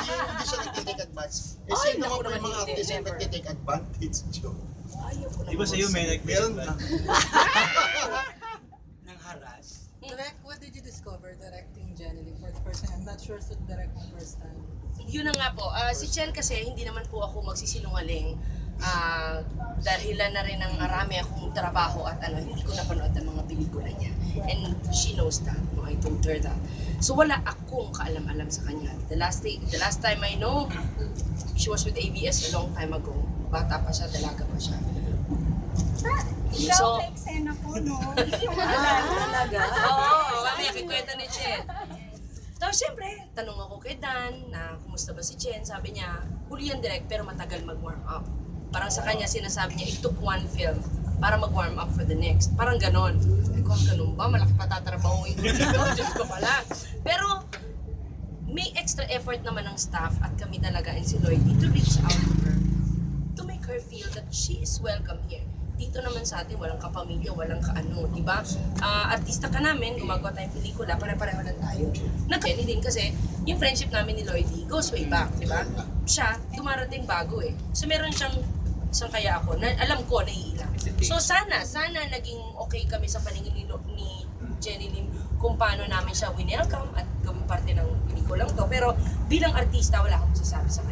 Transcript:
hindi siya nag-take advantage. Eh, Ay, sino naku naman po naman, yung mga hindi, artist yung never. nag-take advantage, Joe? Ayaw ko Di ba sa'yo may Meron nag-meron na. ng haras? Direct, what did you discover directing Jenny Lee for the first time? I'm not sure so direct the first time. Yun na nga po. Si Chen kasi hindi naman po ako magsisinungaling. Dahilan na rin ng marami akong trabaho at hindi ko napanood ang mga pelikula niya. And she knows that. No, I told her that. So wala akong kaalam-alam sa kanya. The last time I know, she was with ABS a long time ago. Bata pa siya, dalaga pa siya. Ikaw So- kay eksena ko, no? Talaga? Oo, mamaya kikwenta ni Chen. Tapos siyempre, tanong ako kay Dan na kumusta ba si Chen. Sabi niya, huli yan direct pero matagal mag-warm up. Parang sa kanya sinasabi niya, it took one film para mag-warm up for the next. Parang ganon. Ay ko, ganun ba? Malaki pa tatrabahuin ko dito. Diyos ko pala. Pero may extra effort naman ng staff at kami talaga and si Lloydie to reach out to her. To make her feel that she is welcome here. Dito naman sa atin, walang kapamilya, walang kaano, di ba? Artista ka namin, gumagawa tayong pelikula, pare-pareho lang tayo. Nag-Jenny din kasi, yung friendship namin ni Lloydie goes way back, di ba? Siya, dumarating bago eh. So meron siyang isang kaya ako, na alam ko, naiilang. So sana naging okay kami sa paningin ni Jenny Lim kung paano namin siya winelcome at gawing parte ng pelikulang to. Pero bilang artista, wala akong masasabi sa kanya.